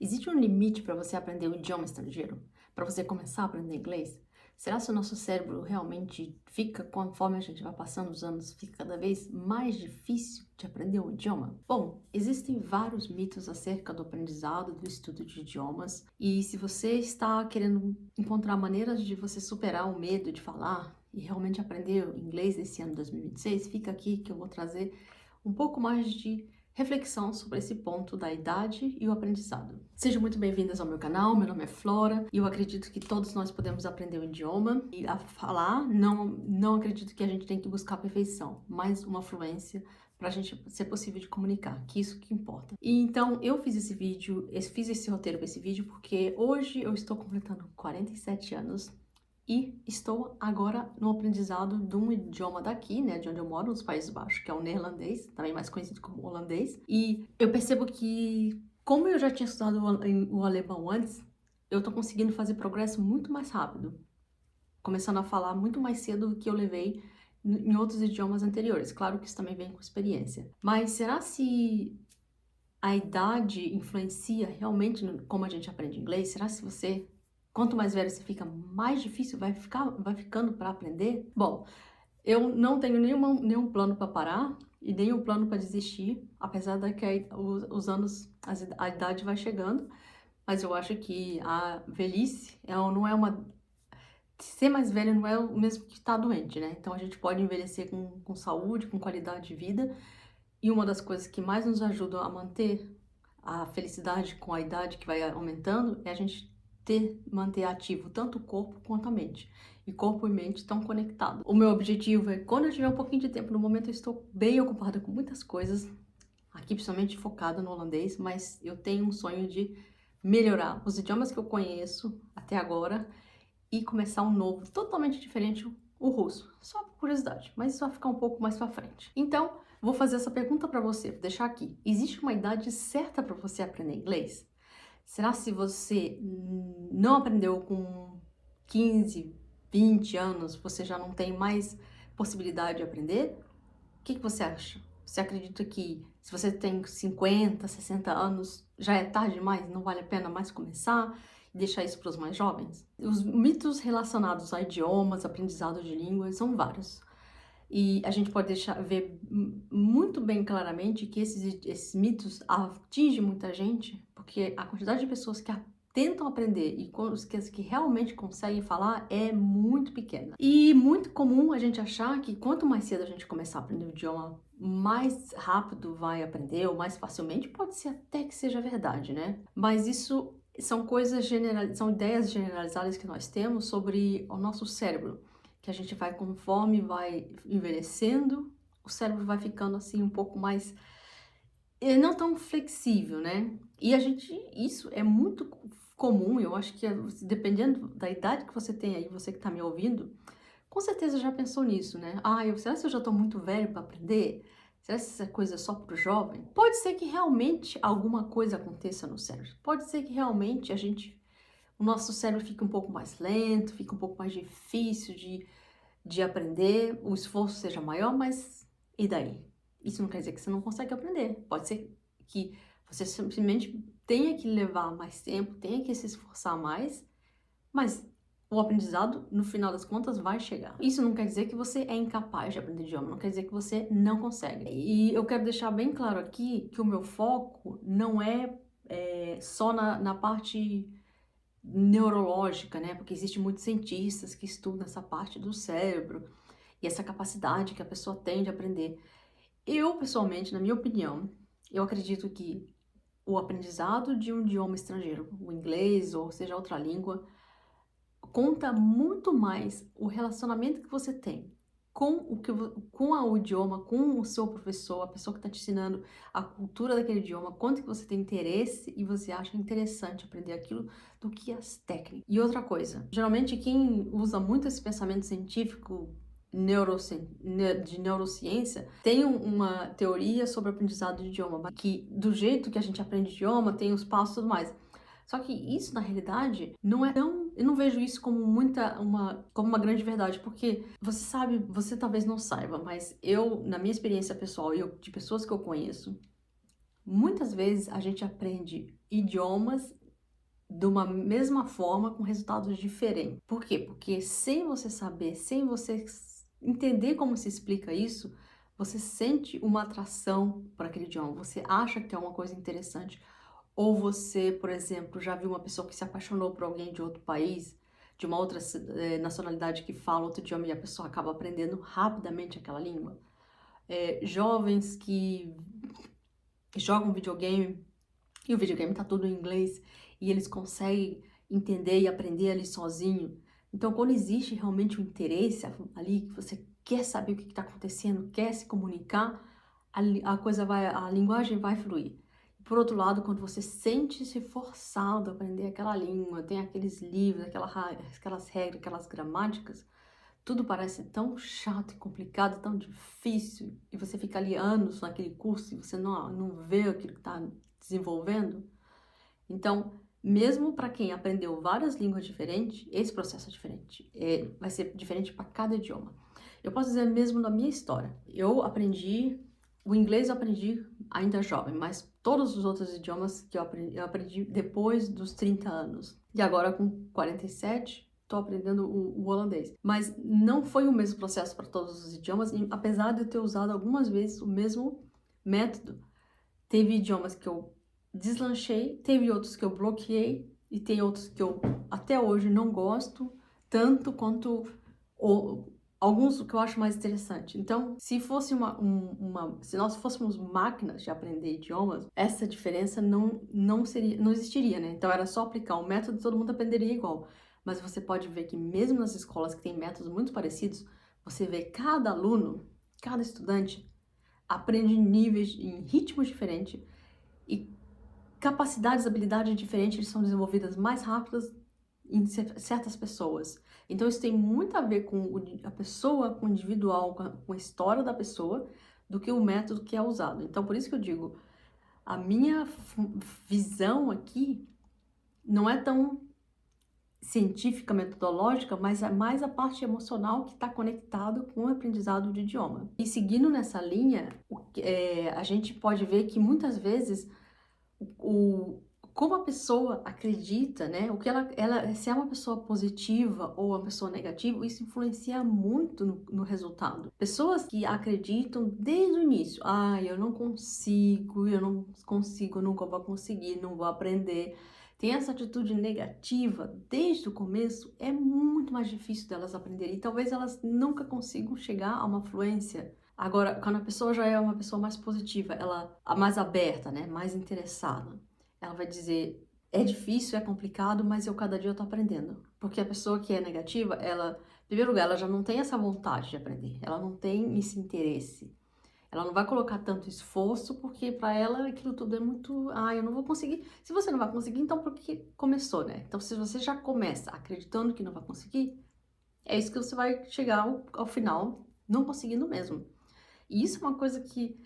Existe um limite para você aprender um idioma estrangeiro? Para você começar a aprender inglês? Será que o nosso cérebro realmente fica, conforme a gente vai passando os anos, fica cada vez mais difícil de aprender um idioma? Bom, existem vários mitos acerca do aprendizado, do estudo de idiomas, e se você está querendo encontrar maneiras de você superar o medo de falar e realmente aprender inglês esse ano 2026, fica aqui que eu vou trazer um pouco mais de reflexão sobre esse ponto da idade e o aprendizado. Sejam muito bem-vindas ao meu canal, meu nome é Flora e eu acredito que todos nós podemos aprender um idioma e a falar, não acredito que a gente tem que buscar a perfeição, mas uma fluência para a gente ser possível de comunicar, que isso que importa. E então eu fiz esse vídeo, fiz esse roteiro para esse vídeo porque hoje eu estou completando 47 anos e estou agora no aprendizado de um idioma daqui, né, de onde eu moro, nos Países Baixos, que é o neerlandês, também mais conhecido como holandês. E eu percebo que, como eu já tinha estudado o alemão antes, eu tô conseguindo fazer progresso muito mais rápido, começando a falar muito mais cedo do que eu levei em outros idiomas anteriores. Claro que isso também vem com experiência. Mas será se a idade influencia realmente como a gente aprende inglês? Será se você, quanto mais velho você fica, mais difícil vai ficando para aprender? Bom, eu não tenho nenhum plano para parar e nenhum plano para desistir, apesar de que os anos, a idade vai chegando, mas eu acho que a velhice não é uma... Ser mais velho não é o mesmo que estar doente, né? Então a gente pode envelhecer com saúde, com qualidade de vida, e uma das coisas que mais nos ajuda a manter a felicidade com a idade que vai aumentando é a gente manter ativo tanto o corpo quanto a mente. E corpo e mente estão conectados. O meu objetivo é, quando eu tiver um pouquinho de tempo, no momento eu estou bem ocupada com muitas coisas, aqui principalmente focada no holandês, mas eu tenho um sonho de melhorar os idiomas que eu conheço até agora e começar um novo, totalmente diferente, o russo. Só por curiosidade, mas isso vai ficar um pouco mais pra frente. Então, vou fazer essa pergunta para você, vou deixar aqui. Existe uma idade certa para você aprender inglês? Será se você não aprendeu com 15, 20 anos, você já não tem mais possibilidade de aprender? O que você acha? Você acredita que se você tem 50, 60 anos, já é tarde demais? Não vale a pena mais começar e deixar isso para os mais jovens? Os mitos relacionados a idiomas, aprendizado de línguas, são vários. E a gente pode ver muito bem claramente que esses mitos atingem muita gente, porque a quantidade de pessoas que tentam aprender e os que realmente conseguem falar é muito pequena. E muito comum a gente achar que quanto mais cedo a gente começar a aprender o idioma, mais rápido vai aprender, ou mais facilmente, pode ser até que seja verdade, né? Mas isso são são ideias generalizadas que nós temos sobre o nosso cérebro, que a gente vai, conforme vai envelhecendo, o cérebro vai ficando assim um pouco mais, não tão flexível, né? E isso é muito comum, eu acho que dependendo da idade que você tem aí, você que tá me ouvindo, com certeza já pensou nisso, né? Será que eu já tô muito velho para aprender? Será que essa coisa é só pro jovem? Pode ser que realmente alguma coisa aconteça no cérebro. Pode ser que realmente o nosso cérebro fique um pouco mais lento, fique um pouco mais difícil de aprender, o esforço seja maior, mas e daí? Isso não quer dizer que você não consegue aprender. Pode ser que você simplesmente tenha que levar mais tempo, tenha que se esforçar mais, mas o aprendizado, no final das contas, vai chegar. Isso não quer dizer que você é incapaz de aprender idioma, não quer dizer que você não consegue. E eu quero deixar bem claro aqui que o meu foco não é só na parte neurológica, né? Porque existem muitos cientistas que estudam essa parte do cérebro e essa capacidade que a pessoa tem de aprender. Eu, pessoalmente, na minha opinião, eu acredito que o aprendizado de um idioma estrangeiro, o inglês ou seja outra língua, conta muito mais o relacionamento que você tem com o idioma, com o seu professor, a pessoa que está te ensinando a cultura daquele idioma, quanto que você tem interesse e você acha interessante aprender aquilo, do que as técnicas. E outra coisa, geralmente quem usa muito esse pensamento científico de neurociência tem uma teoria sobre o aprendizado de idioma, que do jeito que a gente aprende idioma tem os passos e tudo mais. Só que isso, na realidade, não é tão... Eu não vejo isso como como uma grande verdade, porque você sabe, você talvez não saiba, mas eu, na minha experiência pessoal, de pessoas que eu conheço, Muitas vezes a gente aprende idiomas de uma mesma forma com resultados diferentes. Por quê? Porque sem você saber, sem você entender como se explica isso, você sente uma atração por aquele idioma, você acha que é uma coisa interessante. Ou você, por exemplo, já viu uma pessoa que se apaixonou por alguém de outro país, de uma outra nacionalidade que fala outro idioma e a pessoa acaba aprendendo rapidamente aquela língua. Jovens que jogam videogame e o videogame tá tudo em inglês e eles conseguem entender e aprender ali sozinho. Então, quando existe realmente um interesse ali, que você quer saber o que está acontecendo, quer se comunicar, a linguagem vai fluir. Por outro lado, quando você sente-se forçado a aprender aquela língua, tem aqueles livros, aquelas regras, aquelas gramáticas, tudo parece tão chato e complicado, tão difícil, e você fica ali anos naquele curso e você não vê aquilo que está desenvolvendo. Então, mesmo para quem aprendeu várias línguas diferentes, esse processo é diferente. Vai ser diferente para cada idioma. Eu posso dizer mesmo na minha história. O inglês eu aprendi ainda jovem, mas todos os outros idiomas que eu aprendi depois dos 30 anos. E agora com 47, estou aprendendo o holandês. Mas não foi o mesmo processo para todos os idiomas, apesar de eu ter usado algumas vezes o mesmo método. Teve idiomas que eu deslanchei, teve outros que eu bloqueei e tem outros que eu até hoje não gosto tanto quanto alguns que eu acho mais interessante. Então, se fosse se nós fôssemos máquinas de aprender idiomas, essa diferença não existiria, né? Então era só aplicar um método e todo mundo aprenderia igual. Mas você pode ver que mesmo nas escolas que têm métodos muito parecidos, você vê cada aluno, cada estudante aprende em níveis, em ritmos diferentes e capacidades, habilidades diferentes são desenvolvidas mais rápidas em certas pessoas. Então isso tem muito a ver com a pessoa, com o individual, com a história da pessoa, do que o método que é usado. Então por isso que eu digo, a minha visão aqui não é tão científica, metodológica, mas é mais a parte emocional que está conectado com o aprendizado de idioma. E seguindo nessa linha, a gente pode ver que muitas vezes como a pessoa acredita, né? O que se é uma pessoa positiva ou uma pessoa negativa, isso influencia muito no resultado. Pessoas que acreditam desde o início, eu não consigo, eu nunca vou conseguir, não vou aprender. Tem essa atitude negativa desde o começo, é muito mais difícil delas aprenderem. E talvez elas nunca consigam chegar a uma fluência. Agora, quando a pessoa já é uma pessoa mais positiva, ela mais aberta, né, mais interessada, ela vai dizer, é difícil, é complicado, mas cada dia eu tô aprendendo. Porque a pessoa que é negativa, em primeiro lugar, ela já não tem essa vontade de aprender, ela não tem esse interesse. Ela não vai colocar tanto esforço, porque para ela aquilo tudo é muito, eu não vou conseguir. Se você não vai conseguir, então por que começou, né? Então se você já começa acreditando que não vai conseguir, é isso que você vai chegar ao final não conseguindo mesmo. E isso é uma coisa que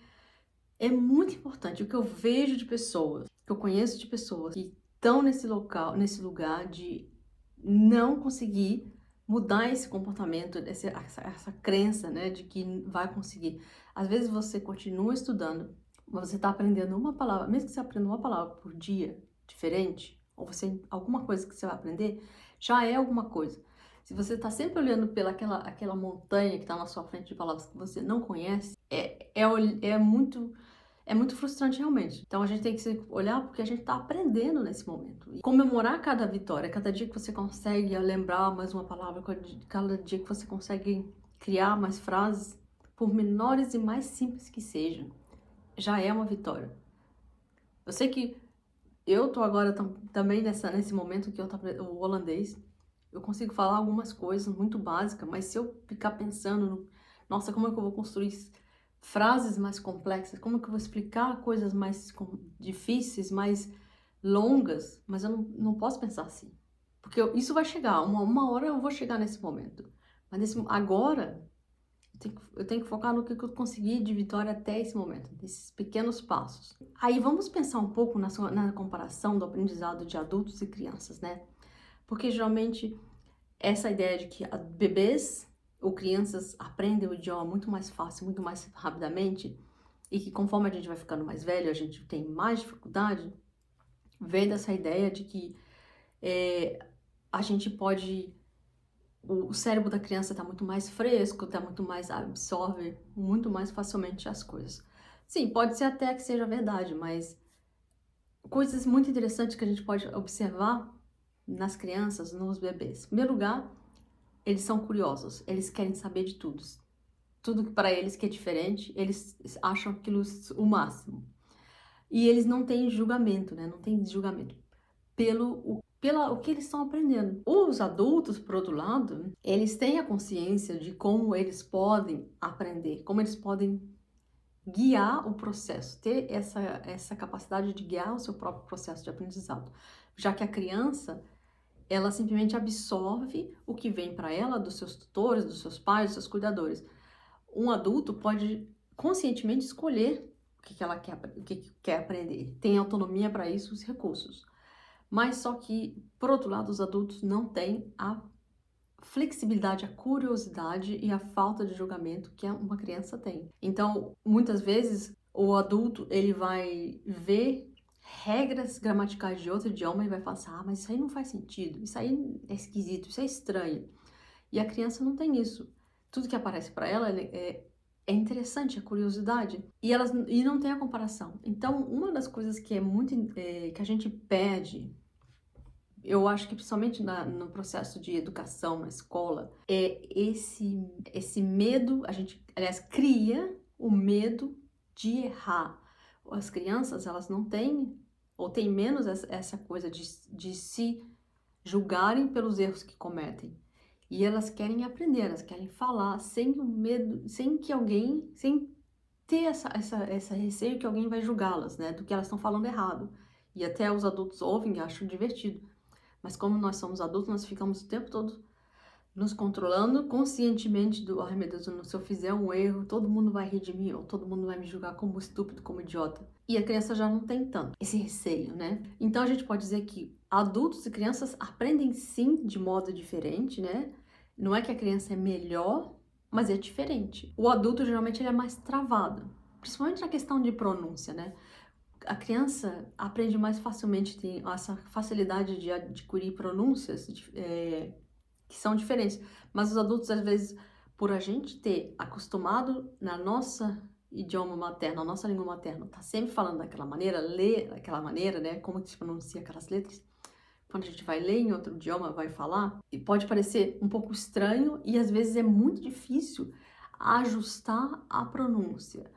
é muito importante. O que eu vejo de pessoas, que eu conheço de pessoas que estão nesse lugar de não conseguir mudar esse comportamento, essa crença, né, de que vai conseguir. Às vezes você continua estudando, você está aprendendo uma palavra, mesmo que você aprenda uma palavra por dia diferente, ou alguma coisa que você vai aprender, já é alguma coisa. Se você está sempre olhando pela aquela montanha que está na sua frente de palavras que você não conhece, é muito frustrante realmente. Então a gente tem que olhar porque a gente está aprendendo nesse momento. E comemorar cada vitória, cada dia que você consegue lembrar mais uma palavra, cada dia que você consegue criar mais frases, por menores e mais simples que sejam, já é uma vitória. Eu sei que eu tô agora também nesse momento que eu tô o holandês, eu consigo falar algumas coisas muito básicas, mas se eu ficar pensando, nossa, como é que eu vou construir frases mais complexas, como que eu vou explicar coisas mais difíceis, mais longas, mas eu não posso pensar assim. Porque isso vai chegar, uma hora eu vou chegar nesse momento. Mas agora, eu tenho que focar no que eu consegui de vitória até esse momento, nesses pequenos passos. Aí vamos pensar um pouco na comparação do aprendizado de adultos e crianças, né? Porque geralmente essa ideia de que bebês ou crianças aprendem o idioma muito mais fácil, muito mais rapidamente, e que conforme a gente vai ficando mais velho, a gente tem mais dificuldade, vem dessa ideia de que a gente pode... O cérebro da criança está muito mais fresco, está muito mais... absorve muito mais facilmente as coisas. Sim, pode ser até que seja verdade, mas coisas muito interessantes que a gente pode observar nas crianças, nos bebês. Em primeiro lugar, eles são curiosos, eles querem saber de tudo. Tudo que para eles que é diferente, eles acham aquilo o máximo. E eles não têm julgamento, né? Não tem julgamento pelo o que eles estão aprendendo. Os adultos, por outro lado, eles têm a consciência de como eles podem aprender, como eles podem guiar o processo, ter essa capacidade de guiar o seu próprio processo de aprendizado. Já que a criança, ela simplesmente absorve o que vem para ela dos seus tutores, dos seus pais, dos seus cuidadores. Um adulto pode conscientemente escolher o que quer aprender. Tem autonomia para isso, os recursos. Mas só que, por outro lado, os adultos não têm a flexibilidade, a curiosidade e a falta de julgamento que uma criança tem. Então, muitas vezes, o adulto, ele vai ver regras gramaticais de outro idioma e vai falar assim, mas isso aí não faz sentido, isso aí é esquisito, isso é estranho. E a criança não tem isso. Tudo que aparece para ela é interessante, é curiosidade. E não tem a comparação. Então, uma das coisas que é muito que a gente perde, eu acho que principalmente no processo de educação na escola, é esse medo, a gente, aliás, cria o medo de errar. As crianças, elas não têm, ou têm menos essa coisa de se julgarem pelos erros que cometem. E elas querem aprender, elas querem falar sem o medo, sem ter essa receio que alguém vai julgá-las, né, do que elas estão falando errado. E até os adultos ouvem e acham divertido. Mas como nós somos adultos, nós ficamos o tempo todo nos controlando conscientemente ai meu Deus, se eu fizer um erro, todo mundo vai rir de mim, ou todo mundo vai me julgar como estúpido, como idiota. E a criança já não tem tanto esse receio, né? Então a gente pode dizer que adultos e crianças aprendem sim de modo diferente, né? Não é que a criança é melhor, mas é diferente. O adulto geralmente ele é mais travado, principalmente na questão de pronúncia, né? A criança aprende mais facilmente, tem essa facilidade de adquirir pronúncias que são diferentes. Mas os adultos, às vezes, por a gente ter acostumado na nossa idioma materno, na nossa língua materna, tá sempre falando daquela maneira, ler daquela maneira, né? Como que se pronuncia aquelas letras. Quando a gente vai ler em outro idioma, vai falar, e pode parecer um pouco estranho e às vezes é muito difícil ajustar a pronúncia.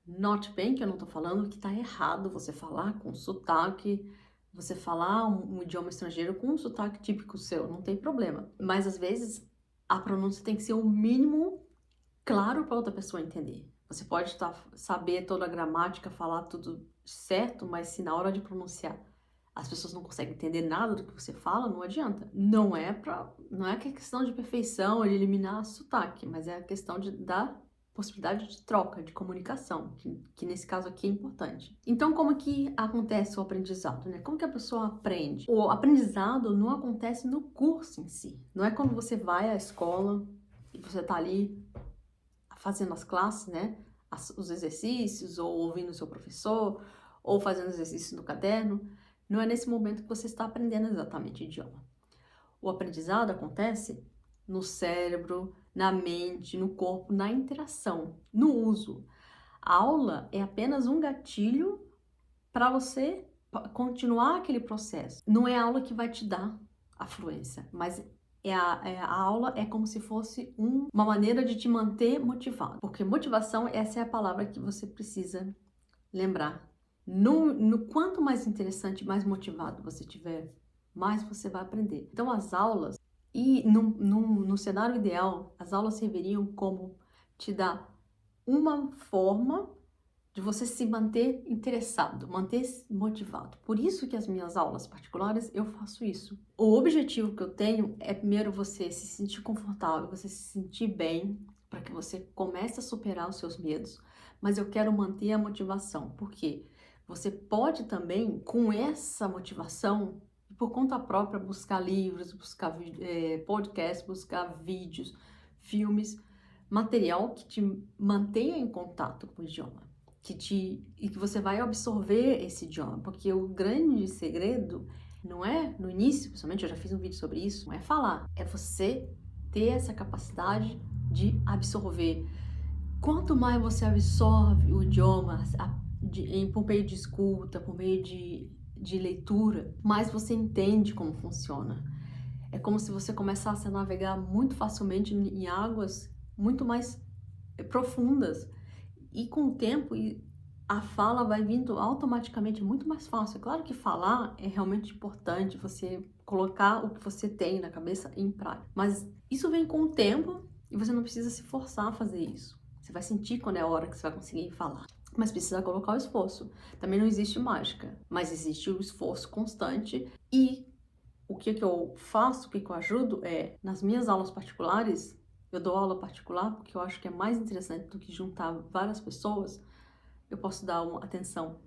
Note bem que eu não estou falando que está errado você falar com sotaque, você falar um idioma estrangeiro com um sotaque típico seu, não tem problema. Mas às vezes a pronúncia tem que ser o mínimo claro para outra pessoa entender. Você pode saber toda a gramática, falar tudo certo, mas se na hora de pronunciar as pessoas não conseguem entender nada do que você fala, não adianta. Não é que é questão de perfeição, de eliminar sotaque, mas é a questão de dar possibilidade de troca, de comunicação, que nesse caso aqui é importante. Então, como que acontece o aprendizado, né? Como que a pessoa aprende? O aprendizado não acontece no curso em si. Não é quando você vai à escola e você tá ali fazendo as classes, né? Os exercícios, ou ouvindo o seu professor, ou fazendo exercícios no caderno. Não é nesse momento que você está aprendendo exatamente o idioma. O aprendizado acontece no cérebro, na mente, no corpo, na interação, no uso. A aula é apenas um gatilho para você continuar aquele processo. Não é a aula que vai te dar a fluência, mas a aula é como se fosse uma maneira de te manter motivado. Porque motivação, essa é a palavra que você precisa lembrar. No quanto mais interessante, mais motivado você tiver, mais você vai aprender. Então as aulas, e no cenário ideal, as aulas serviriam como te dar uma forma de você se manter interessado, manter motivado. Por isso que as minhas aulas particulares, eu faço isso. O objetivo que eu tenho é primeiro você se sentir confortável, você se sentir bem, para que você comece a superar os seus medos. Mas eu quero manter a motivação, porque você pode também, com essa motivação, por conta própria, buscar livros, buscar podcasts, buscar vídeos, filmes, material que te mantenha em contato com o idioma. e que você vai absorver esse idioma, porque o grande segredo não é no início, principalmente eu já fiz um vídeo sobre isso, não é falar, é você ter essa capacidade de absorver. Quanto mais você absorve o idioma por meio de escuta, por meio de leitura, mais você entende como funciona. É como se você começasse a navegar muito facilmente em águas muito mais profundas. E com o tempo, a fala vai vindo automaticamente muito mais fácil. É claro que falar é realmente importante, você colocar o que você tem na cabeça em prática. Mas isso vem com o tempo e você não precisa se forçar a fazer isso. Você vai sentir quando é a hora que você vai conseguir falar. Mas precisa colocar o esforço. Também não existe mágica, mas existe o esforço constante. E o que eu faço, o que eu ajudo é, nas minhas aulas particulares, eu dou aula particular porque eu acho que é mais interessante do que juntar várias pessoas. Eu posso dar uma atenção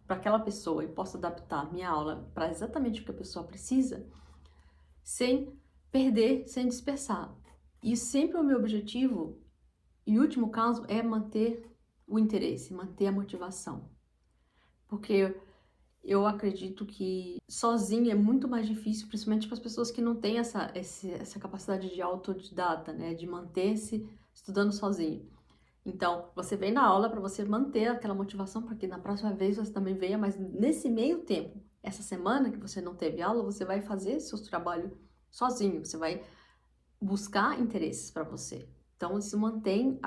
para aquela pessoa e posso adaptar minha aula para exatamente o que a pessoa precisa, sem perder, sem dispersar. E sempre o meu objetivo, em último caso, é manter o interesse, manter a motivação. Porque eu acredito que sozinho é muito mais difícil, principalmente para as pessoas que não têm essa capacidade de autodidata, né? De manter-se estudando sozinho. Então, você vem na aula para você manter aquela motivação, para que na próxima vez você também venha, mas nesse meio tempo, essa semana que você não teve aula, você vai fazer seu trabalho sozinho, você vai buscar interesses para você. Então, isso mantém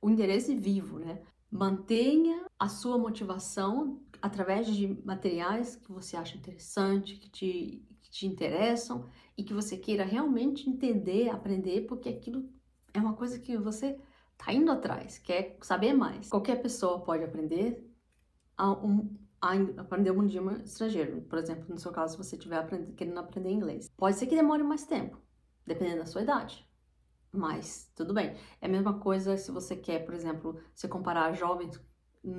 o interesse vivo, né? Mantenha a sua motivação através de materiais que você acha interessante, que te interessam e que você queira realmente entender, aprender, porque aquilo é uma coisa que você tá indo atrás, quer saber mais. Qualquer pessoa pode aprender aprender um idioma estrangeiro. Por exemplo, no seu caso, se você estiver querendo aprender inglês. Pode ser que demore mais tempo, dependendo da sua idade. Mas tudo bem. É a mesma coisa se você quer, por exemplo, se comparar jovens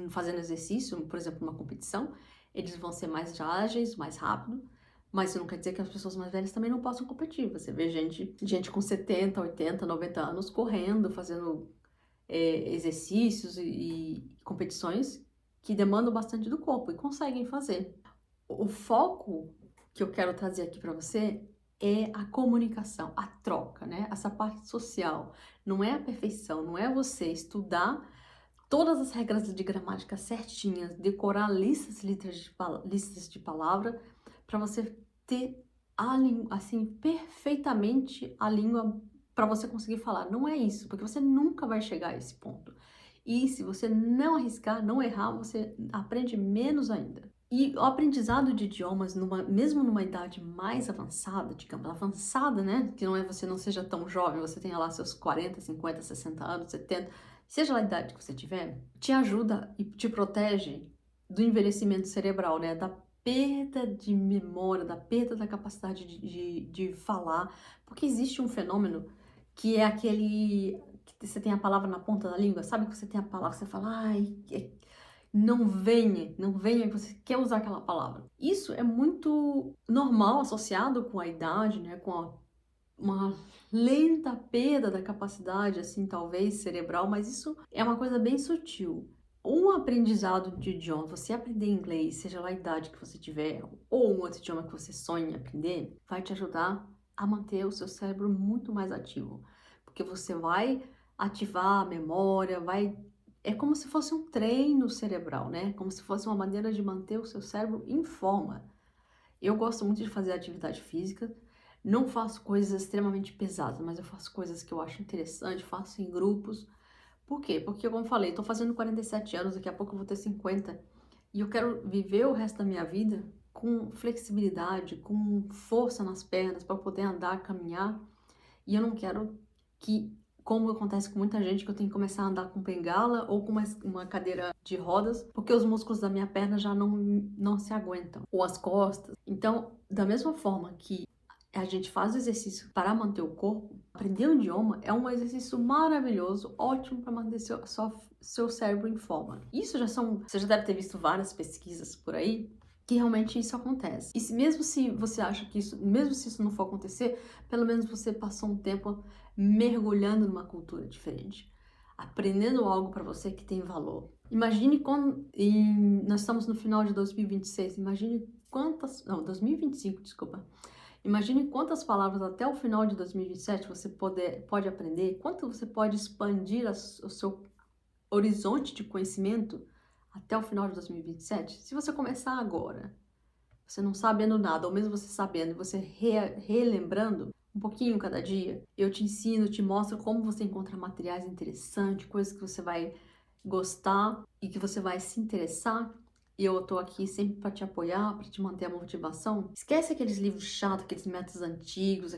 fazendo exercício, por exemplo, numa competição, eles vão ser mais ágeis, mais rápido, mas isso não quer dizer que as pessoas mais velhas também não possam competir. Você vê gente com 70, 80, 90 anos correndo, fazendo exercícios e competições que demandam bastante do corpo e conseguem fazer. O foco que eu quero trazer aqui para você é a comunicação, a troca, né? Essa parte social. Não é a perfeição, não é você estudar todas as regras de gramática certinhas, decorar listas de palavra para você ter assim perfeitamente a língua para você conseguir falar. Não é isso, porque você nunca vai chegar a esse ponto. E se você não arriscar, não errar, você aprende menos ainda. E o aprendizado de idiomas, mesmo numa idade mais avançada, digamos, avançada, né? Que não é você não seja tão jovem, você tenha lá seus 40, 50, 60 anos, 70, seja lá a idade que você tiver, te ajuda e te protege do envelhecimento cerebral, né? Da perda de memória, da perda da capacidade de falar, porque existe um fenômeno que é aquele que você tem a palavra na ponta da língua, sabe que você tem a palavra, você fala, ai, não venha, você quer usar aquela palavra. Isso é muito normal, associado com a idade, né, uma lenta perda da capacidade, assim, talvez cerebral, mas isso é uma coisa bem sutil. Um aprendizado de idioma, você aprender inglês, seja lá a idade que você tiver, ou um outro idioma que você sonha em aprender, vai te ajudar a manter o seu cérebro muito mais ativo, porque você vai ativar a memória, é como se fosse um treino cerebral, né? Como se fosse uma maneira de manter o seu cérebro em forma. Eu gosto muito de fazer atividade física, não faço coisas extremamente pesadas, mas eu faço coisas que eu acho interessante, faço em grupos. Por quê? Porque, como eu falei, estou fazendo 47 anos, daqui a pouco eu vou ter 50, e eu quero viver o resto da minha vida com flexibilidade, com força nas pernas, para poder andar, caminhar, e eu não quero que, como acontece com muita gente, que eu tenho que começar a andar com bengala ou com uma cadeira de rodas, porque os músculos da minha perna já não se aguentam, ou as costas. Então, da mesma forma que a gente faz o exercício para manter o corpo, aprender um idioma é um exercício maravilhoso, ótimo para manter seu cérebro em forma. Você já deve ter visto várias pesquisas por aí, que realmente isso acontece. E mesmo se você acha que mesmo se isso não for acontecer, pelo menos você passou um tempo mergulhando numa cultura diferente, aprendendo algo para você que tem valor. Imagine quando nós estamos no final de 2026, imagine quantas, não, 2025, desculpa. Imagine quantas palavras até o final de 2027 você pode aprender, quanto você pode expandir o seu horizonte de conhecimento até o final de 2027. Se você começar agora, você não sabendo nada, ou mesmo você sabendo e você relembrando um pouquinho cada dia, eu te ensino, te mostro como você encontra materiais interessantes, coisas que você vai gostar e que você vai se interessar. E eu tô aqui sempre para te apoiar, para te manter a motivação. Esquece aqueles livros chatos, aqueles métodos antigos,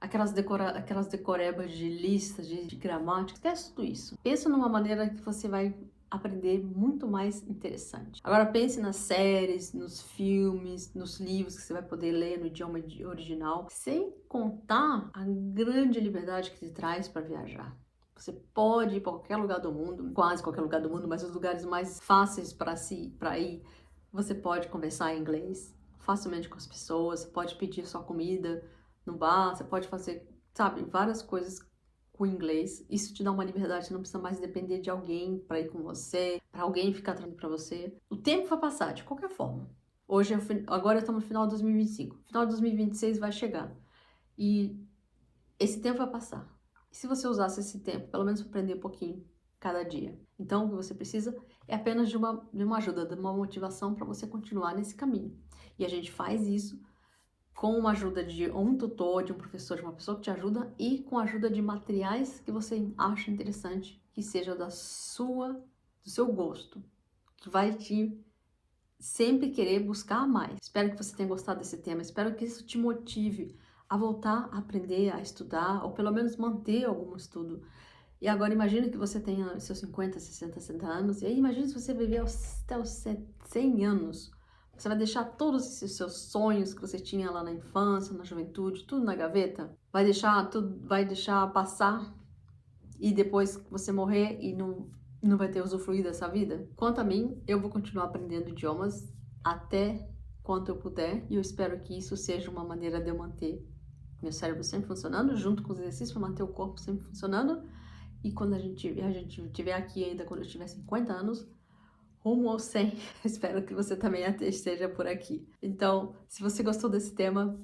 aquelas decorebas de listas, de gramática. Esquece tudo isso. Pensa numa maneira que você vai aprender muito mais interessante. Agora pense nas séries, nos filmes, nos livros que você vai poder ler no idioma original, sem contar a grande liberdade que te traz para viajar. Você pode ir para qualquer lugar do mundo, quase qualquer lugar do mundo, mas os lugares mais fáceis para ir, você pode conversar em inglês facilmente com as pessoas, você pode pedir sua comida no bar, você pode fazer, sabe, várias coisas com inglês. Isso te dá uma liberdade, você não precisa mais depender de alguém para ir com você, para alguém ficar trabalhando para você. O tempo vai passar de qualquer forma. Hoje, agora estamos no final de 2025. Final de 2026 vai chegar. E esse tempo vai passar. E se você usasse esse tempo, pelo menos para aprender um pouquinho cada dia? Então, o que você precisa é apenas de uma ajuda, de uma motivação para você continuar nesse caminho. E a gente faz isso com uma ajuda de um tutor, de um professor, de uma pessoa que te ajuda e com a ajuda de materiais que você acha interessante, que seja do seu gosto, que vai te sempre querer buscar mais. Espero que você tenha gostado desse tema, espero que isso te motive a voltar a aprender, a estudar, ou pelo menos manter algum estudo. E agora imagine que você tenha seus 50, 60, 70 anos, e aí imagine se você viver até os 100 anos. Você vai deixar todos esses seus sonhos que você tinha lá na infância, na juventude, tudo na gaveta? Vai deixar passar e depois você morrer e não vai ter usufruído dessa vida? Quanto a mim, eu vou continuar aprendendo idiomas até quanto eu puder, e eu espero que isso seja uma maneira de eu manter meu cérebro sempre funcionando, junto com os exercícios, para manter o corpo sempre funcionando. E quando a gente tiver aqui ainda, quando eu tiver 50 anos, rumo aos 100, espero que você também esteja por aqui. Então, se você gostou desse tema,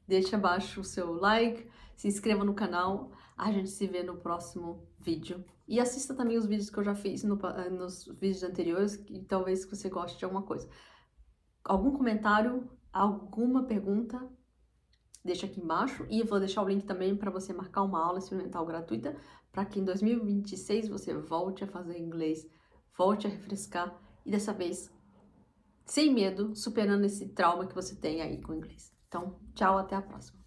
deixa abaixo o seu like, se inscreva no canal, a gente se vê no próximo vídeo. E assista também os vídeos que eu já fiz nos vídeos anteriores, que talvez você goste de alguma coisa. Algum comentário, alguma pergunta, deixa aqui embaixo. E eu vou deixar o link também para você marcar uma aula experimental gratuita, para que em 2026 você volte a fazer inglês, volte a refrescar e dessa vez, sem medo, superando esse trauma que você tem aí com o inglês. Então, tchau, até a próxima.